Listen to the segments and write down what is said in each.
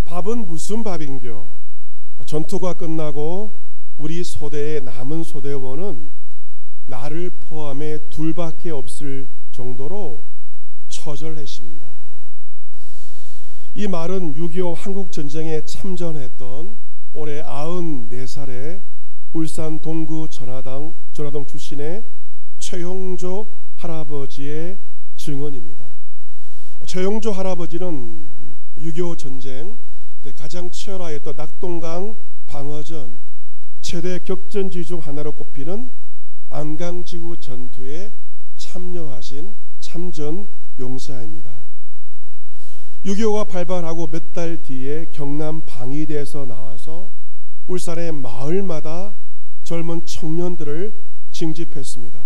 밥은 무슨 밥인겨? 전투가 끝나고 우리 소대의 남은 소대원은 나를 포함해 둘밖에 없을 정도로 처절했습니다. 이 말은 6.25 한국전쟁에 참전했던 올해 94살의 울산 동구 전화동 출신의 최용조 할아버지의 증언입니다. 최용조 할아버지는 6.25 전쟁 때 가장 치열하였던 낙동강 방어전 최대 격전지 중 하나로 꼽히는 안강지구 전투에 참여하신 참전 용사입니다. 6.25가 발발하고 몇 달 뒤에 경남 방위대에서 나와서 울산의 마을마다 젊은 청년들을 징집했습니다.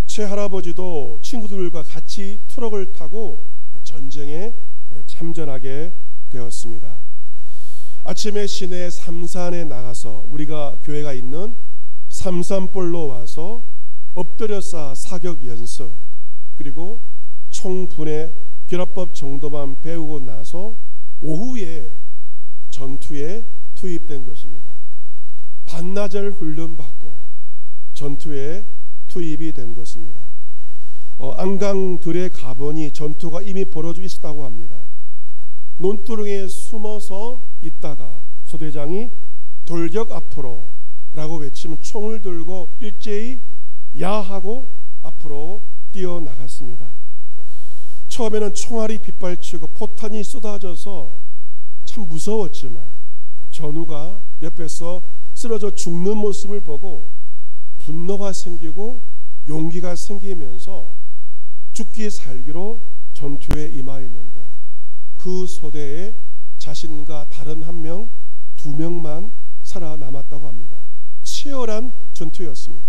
최 할아버지도 친구들과 같이 트럭을 타고 전쟁에 참전하게 되었습니다. 아침에 시내 삼산에 나가서 우리가 교회가 있는 삼산볼로 와서 엎드려 쌓아 사격 연습, 그리고 총분해 결합법 정도만 배우고 나서 오후에 전투에 투입된 것입니다. 반나절 훈련받고 전투에 투입이 된 것입니다. 안강들에 가보니 전투가 이미 벌어져 있었다고 합니다. 논두렁에 숨어서 있다가 소대장이 돌격 앞으로 라고 외치면 총을 들고 일제히 야하고 앞으로 뛰어나갔습니다. 처음에는 총알이 빗발치고 포탄이 쏟아져서 참 무서웠지만 전우가 옆에서 쓰러져 죽는 모습을 보고 분노가 생기고 용기가 생기면서 죽기 살기로 전투에 임하였는데 그 소대에 자신과 다른 한 명, 두 명만 살아남았다고 합니다. 치열한 전투였습니다.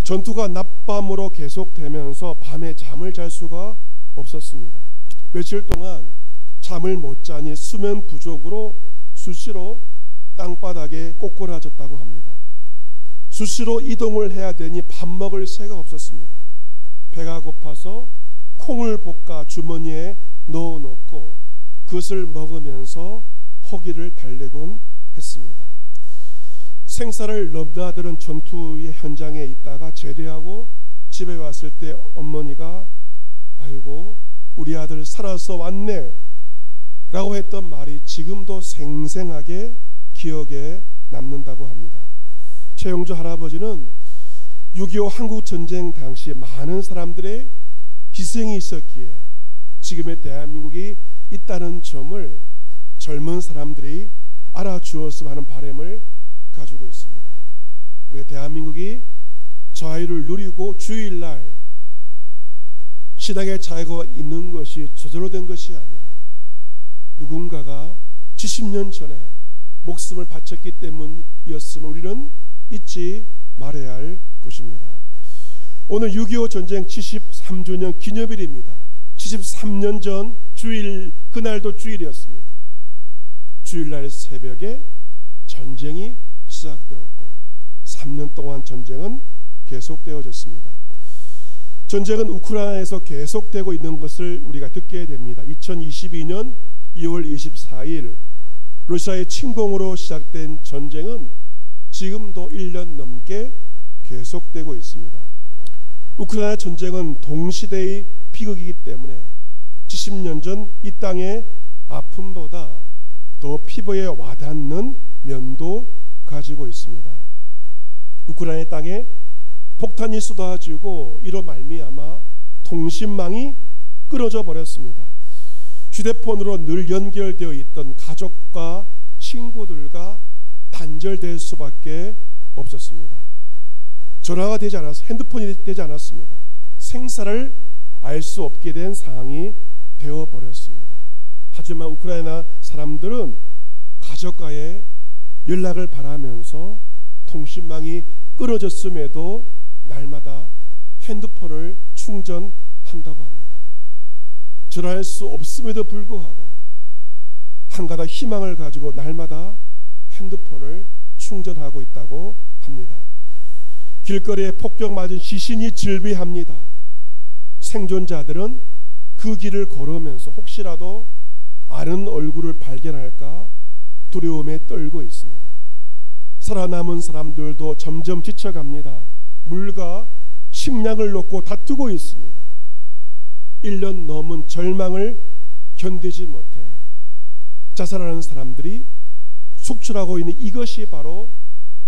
전투가 낮밤으로 계속되면서 밤에 잠을 잘 수가 없었습니다. 며칠 동안 잠을 못 자니 수면 부족으로 수시로 땅바닥에 꼬꾸라졌다고 합니다. 수시로 이동을 해야 되니 밥 먹을 새가 없었습니다. 배가 고파서 콩을 볶아 주머니에 넣어놓고 그것을 먹으면서 허기를 달래곤 했습니다. 생사를 넘나드는 전투의 현장에 있다가 제대하고 집에 왔을 때 어머니가 아이고 우리 아들 살아서 왔네 라고 했던 말이 지금도 생생하게 기억에 남는다고 합니다. 최용조 할아버지는 6.25 한국전쟁 당시 많은 사람들의 희생이 있었기에 지금의 대한민국이 있다는 점을 젊은 사람들이 알아주었으면 하는 바람을 가지고 있습니다. 우리가 대한민국이 자유를 누리고 주일날 신앙의 자유가 있는 것이 저절로 된 것이 아니라 누군가가 70년 전에 목숨을 바쳤기 때문이었음을 우리는 잊지 말아야 할 것입니다. 오늘 6.25 전쟁 73주년 기념일입니다. 73년 전 주일, 그날도 주일이었습니다. 주일날 새벽에 전쟁이 시작되었고 3년 동안 전쟁은 계속되어졌습니다. 전쟁은 우크라이나에서 계속되고 있는 것을 우리가 듣게 됩니다. 2022년 2월 24일 러시아의 침공으로 시작된 전쟁은 지금도 1년 넘게 계속되고 있습니다. 우크라이나 전쟁은 동시대의 비극이기 때문에 70년 전 이 땅의 아픔보다 더 피부에 와닿는 면도 가지고 있습니다. 우크라이나 땅에 폭탄이 쏟아지고 이로 말미암아 통신망이 끊어져 버렸습니다. 휴대폰으로 늘 연결되어 있던 가족과 친구들과 단절될 수밖에 없었습니다. 전화가 되지 않아서 핸드폰이 되지 않았습니다. 생사를 알 수 없게 된 상황이 되어버렸습니다. 하지만 우크라이나 사람들은 가족과의 연락을 바라면서 통신망이 끊어졌음에도 날마다 핸드폰을 충전한다고 합니다. 전화할 수 없음에도 불구하고 한가닥 희망을 가지고 날마다 핸드폰을 충전하고 있다고 합니다. 길거리에 폭격 맞은 시신이 즐비합니다. 생존자들은 그 길을 걸으면서 혹시라도 아는 얼굴을 발견할까 두려움에 떨고 있습니다. 살아남은 사람들도 점점 지쳐갑니다. 물과 식량을 놓고 다투고 있습니다. 1년 넘은 절망을 견디지 못해 자살하는 사람들이 속출하고 있는 이것이 바로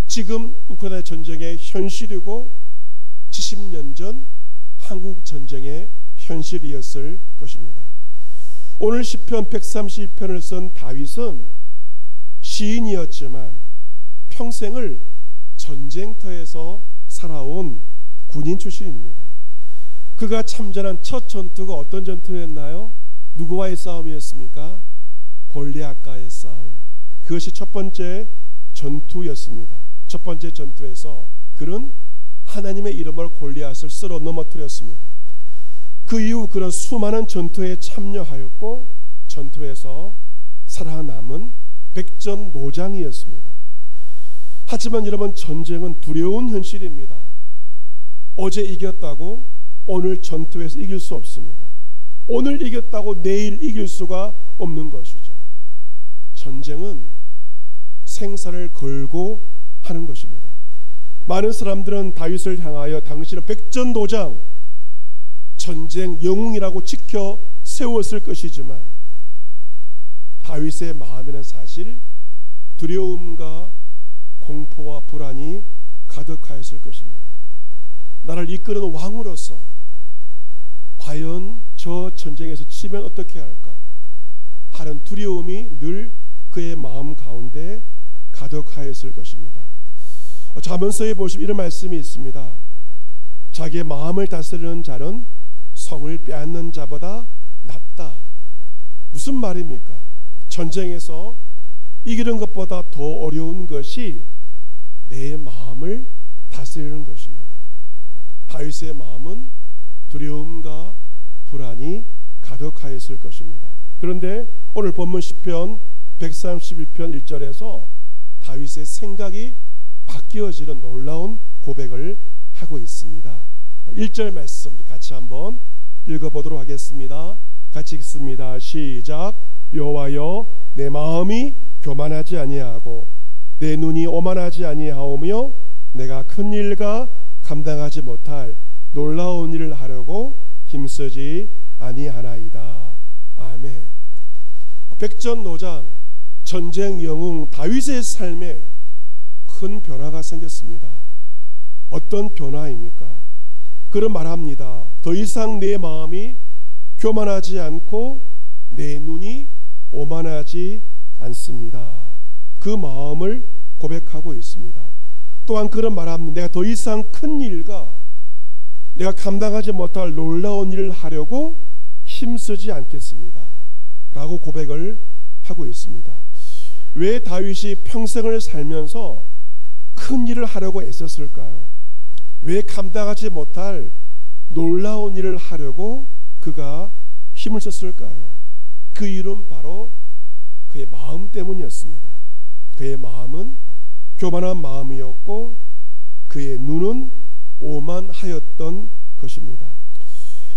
지금 우크라이나 전쟁의 현실이고 70년 전 한국 전쟁의 현실이었을 것입니다. 오늘 시편 131편을 쓴 다윗은 시인이었지만 평생을 전쟁터에서 살아온 군인 출신입니다. 그가 참전한 첫 전투가 어떤 전투였나요? 누구와의 싸움이었습니까? 골리앗과의 싸움. 그것이 첫 번째 전투였습니다. 첫 번째 전투에서 그는 하나님의 이름으로 골리앗을 쓸어 넘어뜨렸습니다. 그 이후 그는 수많은 전투에 참여하였고 전투에서 살아남은 백전노장이었습니다. 하지만 여러분, 전쟁은 두려운 현실입니다. 어제 이겼다고 오늘 전투에서 이길 수 없습니다. 오늘 이겼다고 내일 이길 수가 없는 것이죠. 전쟁은 생사를 걸고 하는 것입니다. 많은 사람들은 다윗을 향하여 당신은 백전노장, 전쟁 영웅이라고 지켜 세웠을 것이지만 다윗의 마음에는 사실 두려움과 공포와 불안이 가득하였을 것입니다. 나를 이끄는 왕으로서 과연 저 전쟁에서 치면 어떻게 할까 하는 두려움이 늘 그의 마음 가운데 가득하였을 것입니다. 잠언서에 보시면 이런 말씀이 있습니다. 자기의 마음을 다스리는 자는 성을 빼앗는 자보다 낫다. 무슨 말입니까? 전쟁에서 이기는 것보다 더 어려운 것이 내 마음을 다스리는 것입니다. 다윗의 마음은 두려움과 불안이 가득하였을 것입니다. 그런데 오늘 본문 시편 131편 1절에서 다윗의 생각이 바뀌어지는 놀라운 고백을 하고 있습니다. 1절 말씀 우리 같이 한번 읽어보도록 하겠습니다. 같이 읽습니다. 시작. 여호와여, 내 마음이 교만하지 아니하고 내 눈이 오만하지 아니하오며 내가 큰 일과 감당하지 못할 놀라운 일을 하려고 힘쓰지 아니하나이다. 아멘. 백전노장, 전쟁 영웅 다윗의 삶에 큰 변화가 생겼습니다. 어떤 변화입니까? 그런 말합니다. 더 이상 내 마음이 교만하지 않고 내 눈이 오만하지 않습니다. 그 마음을 고백하고 있습니다. 또한 그런 말합니다. 내가 더 이상 큰 일과 내가 감당하지 못할 놀라운 일을 하려고 힘쓰지 않겠습니다. 라고 고백을 하고 있습니다. 왜 다윗이 평생을 살면서 큰 일을 하려고 애썼을까요? 왜 감당하지 못할 놀라운 일을 하려고 그가 힘을 썼을까요? 그 이유는 바로 그의 마음 때문이었습니다. 그의 마음은 교만한 마음이었고 그의 눈은 오만하였던 것입니다.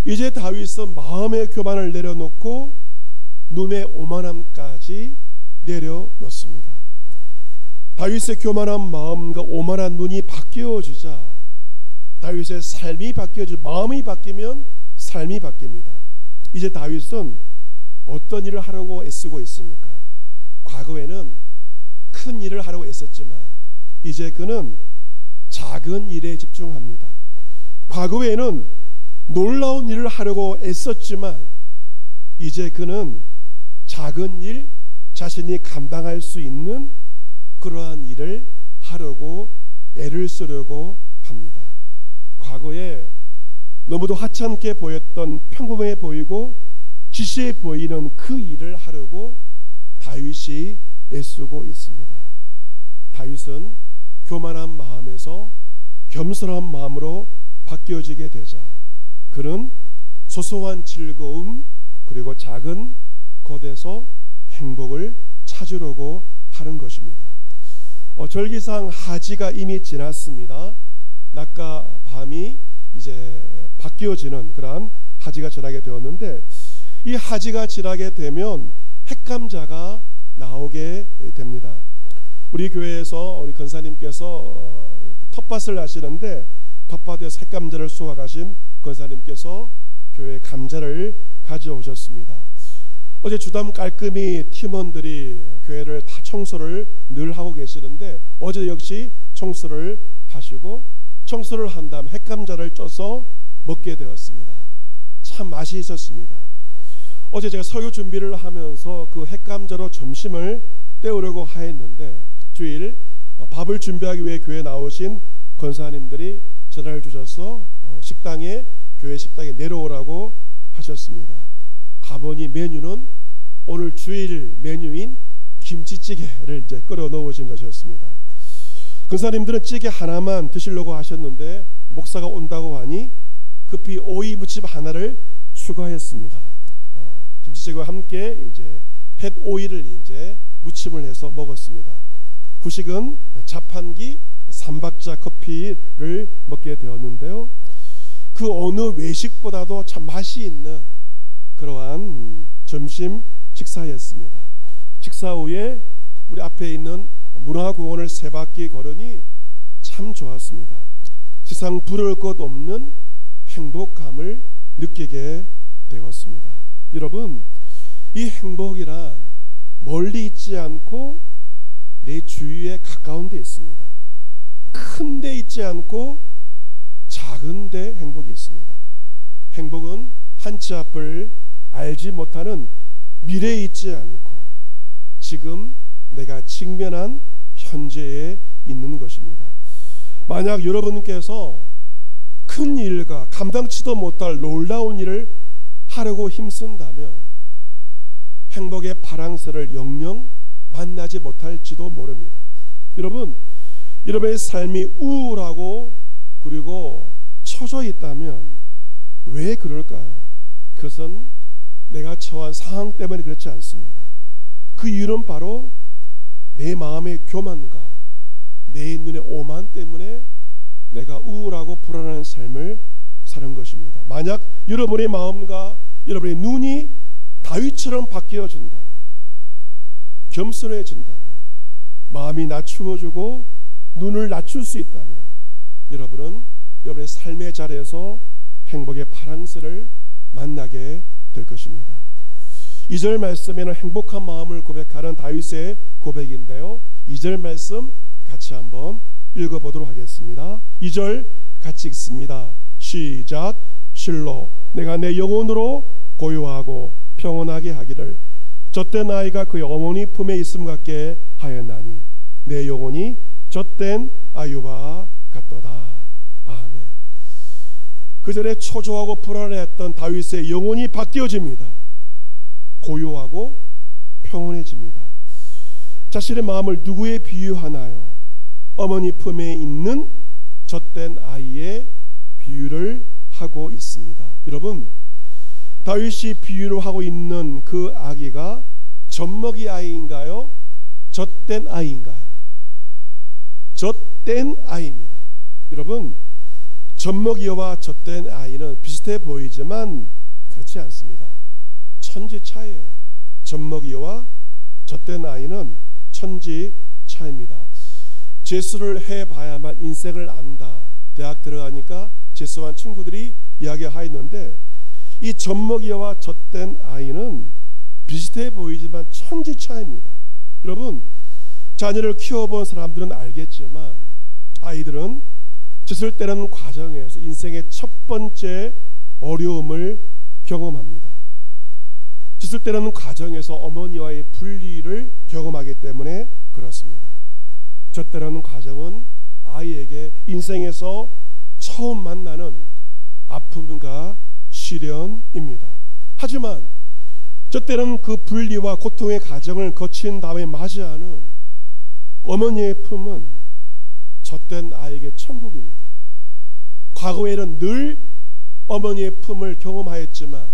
이제 다윗은 마음의 교만을 내려놓고 눈의 오만함까지 내려놓습니다. 다윗의 교만한 마음과 오만한 눈이 바뀌어지자 다윗의 삶이 바뀌어지고 마음이 바뀌면 삶이 바뀝니다. 이제 다윗은 어떤 일을 하려고 애쓰고 있습니까? 과거에는 큰 일을 하려고 애썼지만 이제 그는 작은 일에 집중합니다. 과거에는 놀라운 일을 하려고 애썼지만 이제 그는 작은 일, 자신이 감당할 수 있는 그러한 일을 하려고 애를 쓰려고 합니다. 과거에 너무도 하찮게 보였던 평범해 보이고 시시해 보이는 그 일을 하려고 다윗이 애쓰고 있습니다. 다윗은 교만한 마음에서 겸손한 마음으로 바뀌어지게 되자 그는 소소한 즐거움 그리고 작은 곳에서 행복을 찾으려고 하는 것입니다. 절기상 하지가 이미 지났습니다. 낮과 밤이 이제 바뀌어지는 그러한 하지가 지나게 되었는데 이 하지가 지나게 되면 핵감자가 나오게 됩니다. 우리 교회에서 우리 권사님께서 텃밭을 하시는데 텃밭에서 핵감자를 수확하신 권사님께서 교회 감자를 가져오셨습니다. 어제 주담 깔끔히 팀원들이 교회를 다 청소를 늘 하고 계시는데 어제 역시 청소를 하시고 청소를 한 다음 핵감자를 쪄서 먹게 되었습니다. 참 맛이 있었습니다. 어제 제가 설교 준비를 하면서 그 핵감자로 점심을 때우려고 하였는데 주일 밥을 준비하기 위해 교회에 나오신 권사님들이 전화를 주셔서 교회 식당에 내려오라고 하셨습니다. 가보니 메뉴는 오늘 주일 메뉴인 김치찌개를 이제 끓여 놓으신 것이었습니다. 권사님들은 찌개 하나만 드시려고 하셨는데 목사가 온다고 하니 급히 오이 무침 하나를 추가했습니다. 김치찌개와 함께 이제 햇 오이를 이제 무침을 해서 먹었습니다. 후식은 자판기 3박자 커피를 먹게 되었는데요. 그 어느 외식보다도 참 맛이 있는 그러한 점심 식사였습니다. 식사 후에 우리 앞에 있는 문화공원을 3바퀴 걸으니 참 좋았습니다. 세상 부러울 것 없는 행복감을 느끼게 되었습니다. 여러분, 이 행복이란 멀리 있지 않고 내 주위에 가까운 데 있습니다. 큰 데 있지 않고 작은 데 행복이 있습니다. 행복은 한치 앞을 알지 못하는 미래에 있지 않고 지금 내가 직면한 현재에 있는 것입니다. 만약 여러분께서 큰 일과 감당치도 못할 놀라운 일을 하려고 힘쓴다면 행복의 파랑새를 영영 만나지 못할지도 모릅니다. 여러분, 여러분의 삶이 우울하고 그리고 처져 있다면 왜 그럴까요? 그것은 내가 처한 상황 때문에 그렇지 않습니다. 그 이유는 바로 내 마음의 교만과 내 눈의 오만 때문에 내가 우울하고 불안한 삶을 사는 것입니다. 만약 여러분의 마음과 여러분의 눈이 다윗처럼 바뀌어진다면, 겸손해진다면, 마음이 낮추어지고 눈을 낮출 수 있다면 여러분은 여러분의 삶의 자리에서 행복의 파랑새를 만나게 될 것입니다. 2절 말씀에는 행복한 마음을 고백하는 다윗의 고백인데요. 2절 말씀 같이 한번 읽어보도록 하겠습니다. 2절 같이 읽습니다. 시작. 실로 내가 내 영혼으로 고요하고 평온하게 하기를 젖된 아이가 그의 어머니 품에 있음 같게 하였나니 내 영혼이 젖된 아이와 같도다. 아멘. 그 전에 초조하고 불안해했던 다윗의 영혼이 바뀌어집니다. 고요하고 평온해집니다. 자신의 마음을 누구에 비유하나요? 어머니 품에 있는 젖된 아이의 비유를 하고 있습니다. 여러분, 다윗이 비유를 하고 있는 그 아기가 젖먹이 아이인가요? 젖된 아이인가요? 젖된 아이입니다. 여러분, 젖먹이와 젖된 아이는 비슷해 보이지만 그렇지 않습니다. 천지 차이예요. 젖먹이와 젖된 아이는 천지 차이입니다. 재수를 해봐야만 인생을 안다. 대학 들어가니까 재수한 친구들이 이야기하였는데 이 젖먹이와 젖된 아이는 비슷해 보이지만 천지 차이입니다. 여러분, 자녀를 키워본 사람들은 알겠지만 아이들은 젖을 떼는 과정에서 인생의 첫 번째 어려움을 경험합니다. 젖을 떼는 과정에서 어머니와의 분리를 경험하기 때문에 그렇습니다. 젖 떼는 과정은 아이에게 인생에서 처음 만나는 아픔과 시련입니다. 하지만 젖 떼는 그 분리와 고통의 과정을 거친 다음에 맞이하는 어머니의 품은 젖된 아이에게 천국입니다. 과거에는 늘 어머니의 품을 경험하였지만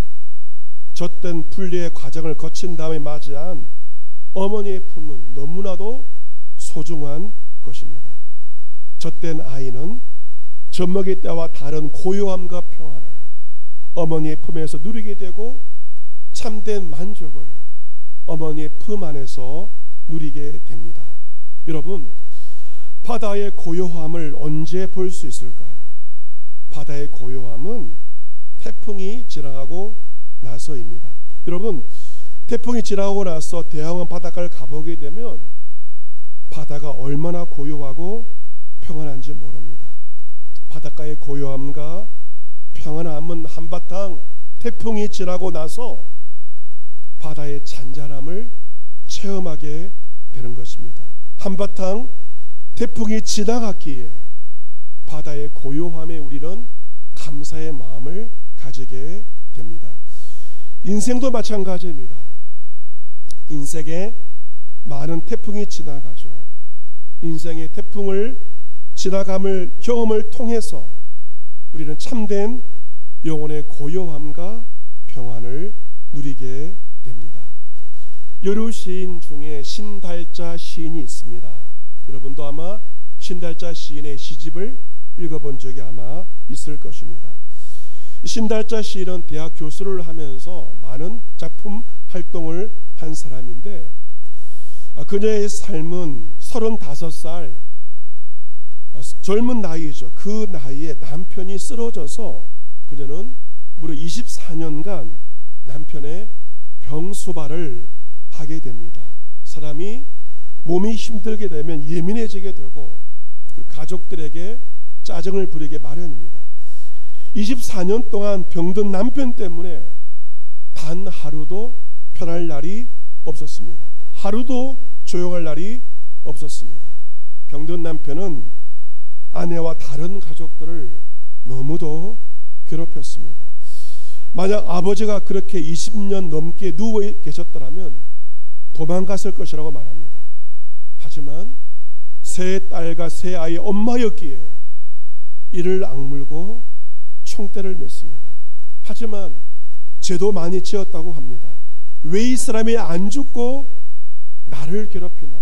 젖된 분리의 과정을 거친 다음에 맞이한 어머니의 품은 너무나도 소중한 것입니다. 젖된 아이는 젖먹이 때와 다른 고요함과 평안을 어머니의 품에서 누리게 되고 참된 만족을 어머니의 품 안에서 누리게 됩니다. 여러분, 바다의 고요함을 언제 볼 수 있을까요? 바다의 고요함은 태풍이 지나가고 나서입니다. 여러분, 태풍이 지나고 나서 대양원 바닷가를 가보게 되면 바다가 얼마나 고요하고 평안한지 모릅니다. 바닷가의 고요함과 평안함은 한바탕 태풍이 지나고 나서 바다의 잔잔함을 체험하게 되는 것입니다. 한바탕 태풍이 지나갔기에 바다의 고요함에 우리는 감사의 마음을 가지게 됩니다. 인생도 마찬가지입니다. 인생에 많은 태풍이 지나가죠. 인생의 태풍을 지나감을 경험을 통해서 우리는 참된 영혼의 고요함과 평안을 누리게 됩니다. 여류 시인 중에 신달자 시인이 있습니다. 여러분도 아마 신달자 시인의 시집을 읽어본 적이 아마 있을 것입니다. 신달자 시인은 대학 교수를 하면서 많은 작품 활동을 한 사람인데, 그녀의 삶은 35살 젊은 나이죠. 그 나이에 남편이 쓰러져서 그녀는 무려 24년간 남편의 병수발을 하게 됩니다. 사람이 몸이 힘들게 되면 예민해지게 되고 그리고 가족들에게 짜증을 부리게 마련입니다. 24년 동안 병든 남편 때문에 단 하루도 편할 날이 없었습니다. 하루도 조용할 날이 없었습니다. 병든 남편은 아내와 다른 가족들을 너무도 괴롭혔습니다. 만약 아버지가 그렇게 20년 넘게 누워 계셨더라면 도망갔을 것이라고 말합니다. 하지만 세 딸과 세 아이의 엄마였기에 이를 악물고 총대를 맸습니다. 하지만 죄도 많이 지었다고 합니다. 왜 이 사람이 안 죽고 나를 괴롭히나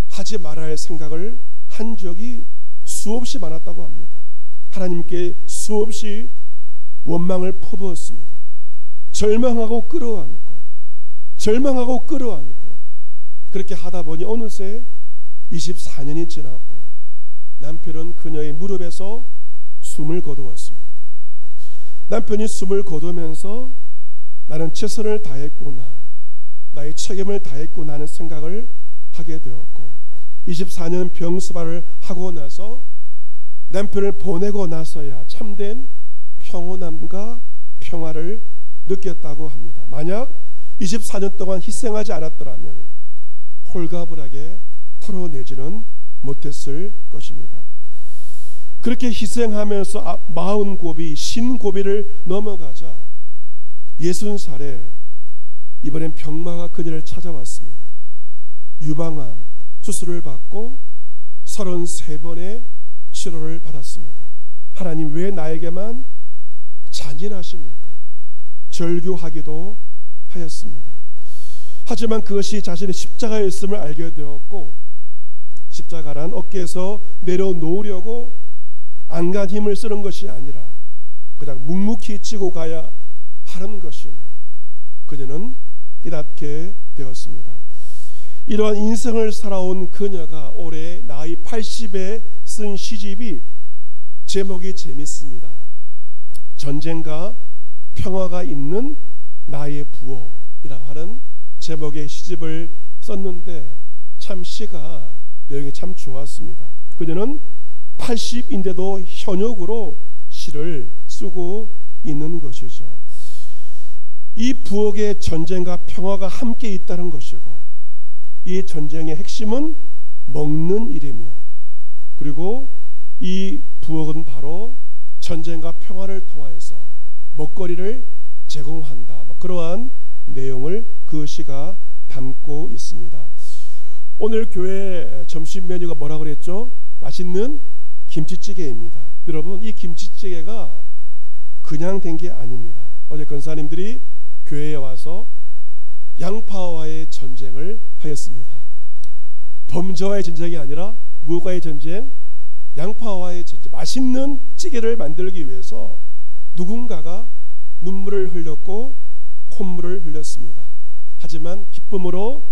하지 말아야 할 생각을 한 적이 수없이 많았다고 합니다. 하나님께 수없이 원망을 퍼부었습니다. 절망하고 끌어안고 절망하고 끌어안고 그렇게 하다 보니 어느새 24년이 지났고 남편은 그녀의 무릎에서 숨을 거두었습니다. 남편이 숨을 거두면서 나는 최선을 다했구나, 나의 책임을 다했구나 하는 생각을 하게 되었고 24년 병수발을 하고 나서 남편을 보내고 나서야 참된 평온함과 평화를 느꼈다고 합니다. 만약 24년 동안 희생하지 않았더라면 홀가분하게 털어내지는 못했을 것입니다. 그렇게 희생하면서 40고비 신고비를 넘어가자 60살에 이번엔 병마가 그녀를 찾아왔습니다. 유방암 수술을 받고 33번의 치료를 받았습니다. 하나님, 왜 나에게만 잔인하십니까? 절규하기도 하였습니다. 하지만 그것이 자신의 십자가였음을 알게 되었고 십자가란 어깨에서 내려놓으려고 안간 힘을 쓰는 것이 아니라 그냥 묵묵히 지고 가야 하는 것임을 그녀는 깨닫게 되었습니다. 이러한 인생을 살아온 그녀가 올해 나이 80에 쓴 시집이 제목이 재밌습니다. 전쟁과 평화가 있는 나의 부호이라고 하는 제목의 시집을 썼는데 참 시가 내용이 참 좋았습니다. 그녀는 80인데도 현역으로 시를 쓰고 있는 것이죠. 이 부엌에 전쟁과 평화가 함께 있다는 것이고 이 전쟁의 핵심은 먹는 일이며 그리고 이 부엌은 바로 전쟁과 평화를 통하여서 먹거리를 제공한다. 그러한 내용을 그 시가 담고 있습니다. 오늘 교회 점심 메뉴가 뭐라고 그랬죠? 맛있는 김치찌개입니다. 여러분, 이 김치찌개가 그냥 된 게 아닙니다. 어제 권사님들이 교회에 와서 양파와의 전쟁을 하였습니다. 범죄와의 전쟁이 아니라 무엇과의 전쟁? 양파와의 전쟁. 맛있는 찌개를 만들기 위해서 누군가가 눈물을 흘렸고 콧물을 흘렸습니다. 하지만 기쁨으로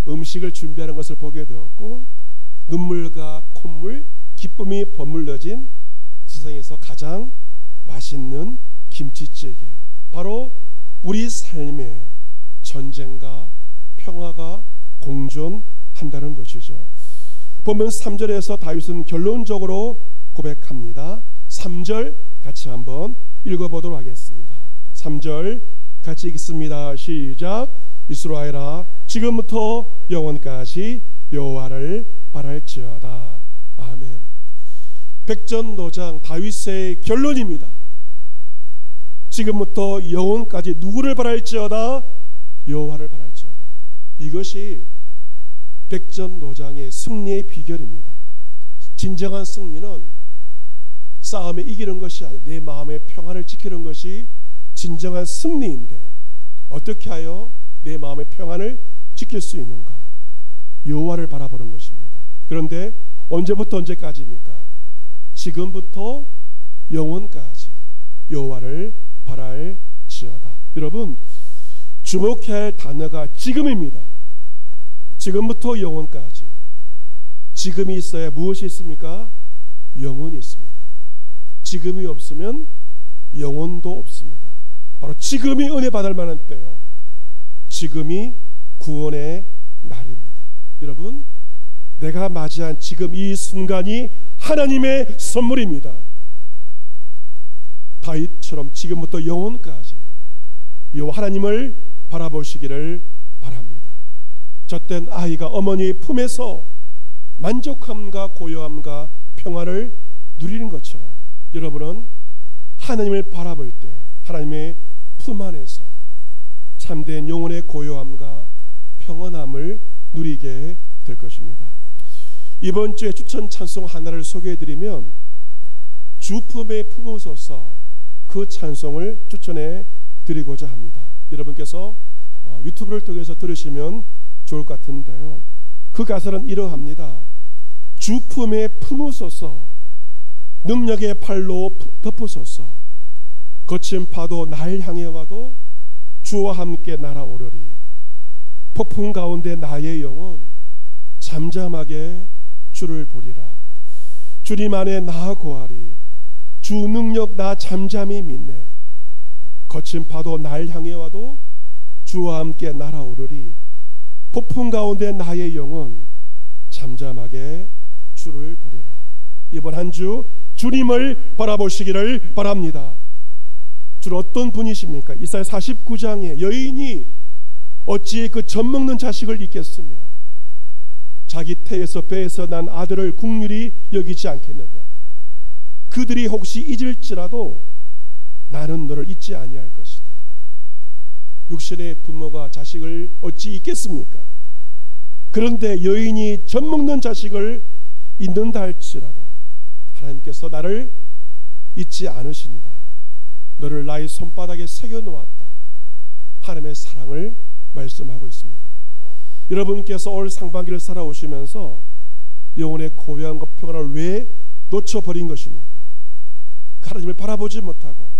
음식을 준비하는 것을 보게 되었고, 눈물과 콧물, 기쁨이 버물려진 세상에서 가장 맛있는 김치찌개, 바로 우리 삶에 전쟁과 평화가 공존한다는 것이죠. 보면 3절에서 다윗은 결론적으로 고백합니다. 3절 같이 한번 읽어보도록 하겠습니다. 3절 같이 읽습니다. 시작. 이스라엘아, 지금부터 영원까지 여호와를 바랄지어다. 아멘. 백전노장 다윗의 결론입니다. 지금부터 영원까지 누구를 바랄지어다? 여호와를 바랄지어다. 이것이 백전노장의 승리의 비결입니다. 진정한 승리는 싸움에 이기는 것이 아니라 내 마음의 평화를 지키는 것이 진정한 승리인데, 어떻게 하여 내 마음의 평안을 지킬 수 있는가? 여호와를 바라보는 것입니다. 그런데 언제부터 언제까지입니까? 지금부터 영원까지 여호와를 바랄지어다. 여러분, 주목해야 할 단어가 지금입니다. 지금부터 영원까지. 지금이 있어야 무엇이 있습니까? 영원이 있습니다. 지금이 없으면 영원도 없습니다. 바로 지금이 은혜 받을 만한 때요, 지금이 구원의 날입니다. 여러분, 내가 맞이한 지금 이 순간이 하나님의 선물입니다. 다윗처럼 지금부터 영원까지 여호와 하나님을 바라보시기를 바랍니다. 젖된 아이가 어머니의 품에서 만족함과 고요함과 평화를 누리는 것처럼, 여러분은 하나님을 바라볼 때 하나님의 품 안에서 참된 영혼의 고요함과 평안함을 누리게 될 것입니다. 이번 주에 추천 찬송 하나를 소개해드리면, 주 품에 품으소서, 그 찬송을 추천해 드리고자 합니다. 여러분께서 유튜브를 통해서 들으시면 좋을 것 같은데요, 그 가사는 이러합니다. 주 품에 품으소서, 능력의 팔로 덮으소서, 거친 파도 날 향해 와도 주와 함께 날아오르리. 폭풍 가운데 나의 영혼 잠잠하게 주를 보리라. 주님 안에 나 고하리. 주 능력 나 잠잠히 믿네. 거친 파도 날 향해 와도 주와 함께 날아오르리. 폭풍 가운데 나의 영혼 잠잠하게 주를 보리라. 이번 한 주 주님을 바라보시기를 바랍니다. 주는 어떤 분이십니까? 이사야 49장에 여인이 어찌 그 젖먹는 자식을 잊겠으며 자기 태에서 배에서 난 아들을 국률이 여기지 않겠느냐. 그들이 혹시 잊을지라도 나는 너를 잊지 아니할 것이다. 육신의 부모가 자식을 어찌 잊겠습니까? 그런데 여인이 젖먹는 자식을 잊는다 할지라도 하나님께서 나를 잊지 않으신다. 너를 나의 손바닥에 새겨놓았다. 하나님의 사랑을 말씀하고 있습니다. 여러분께서 올 상반기를 살아오시면서 영혼의 고요함과 평안을 왜 놓쳐버린 것입니까? 하나님을 바라보지 못하고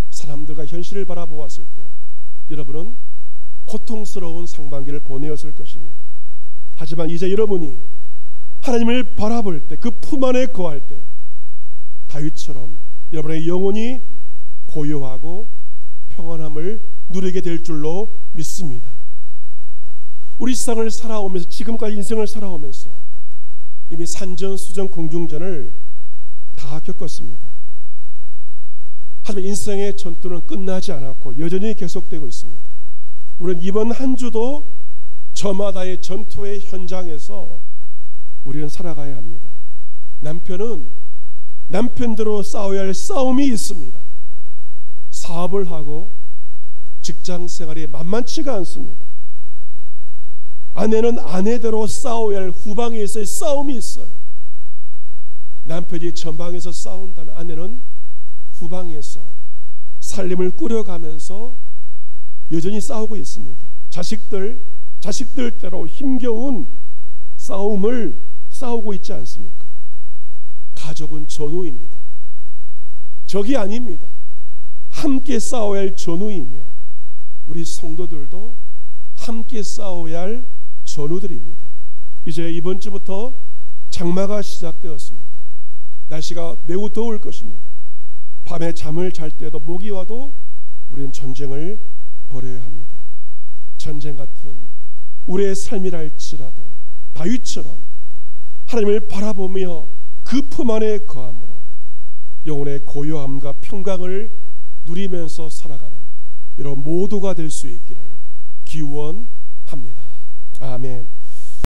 사람들과 현실을 바라보았을 때 여러분은 고통스러운 상반기를 보내었을 것입니다. 하지만 이제 여러분이 하나님을 바라볼 때, 그 품 안에 거할 때 다윗처럼 여러분의 영혼이 고요하고 평안함을 누리게 될 줄로 믿습니다. 우리 세상을 살아오면서, 지금까지 인생을 살아오면서 이미 산전수전 공중전을 다 겪었습니다. 하지만 인생의 전투는 끝나지 않았고 여전히 계속되고 있습니다. 우리는 이번 한 주도 저마다의 전투의 현장에서 우리는 살아가야 합니다. 남편은 남편대로 싸워야 할 싸움이 있습니다. 사업을 하고 직장 생활이 만만치가 않습니다. 아내는 아내대로 싸워야 할 후방에서의 싸움이 있어요. 남편이 전방에서 싸운다면 아내는 후방에서 살림을 꾸려가면서 여전히 싸우고 있습니다. 자식들대로 힘겨운 싸움을 싸우고 있지 않습니까? 가족은 전우입니다. 적이 아닙니다. 함께 싸워야 할 전우이며 우리 성도들도 함께 싸워야 할 전우들입니다. 이제 이번 주부터 장마가 시작되었습니다. 날씨가 매우 더울 것입니다. 밤에 잠을 잘 때도 모기 와도 우리는 전쟁을 벌여야 합니다. 전쟁 같은 우리의 삶이라 할지라도 다윗처럼 하나님을 바라보며 그 품 안에 거함으로 영혼의 고요함과 평강을 누리면서 살아가는 이런 모두가 될 수 있기를 기원합니다. 아멘.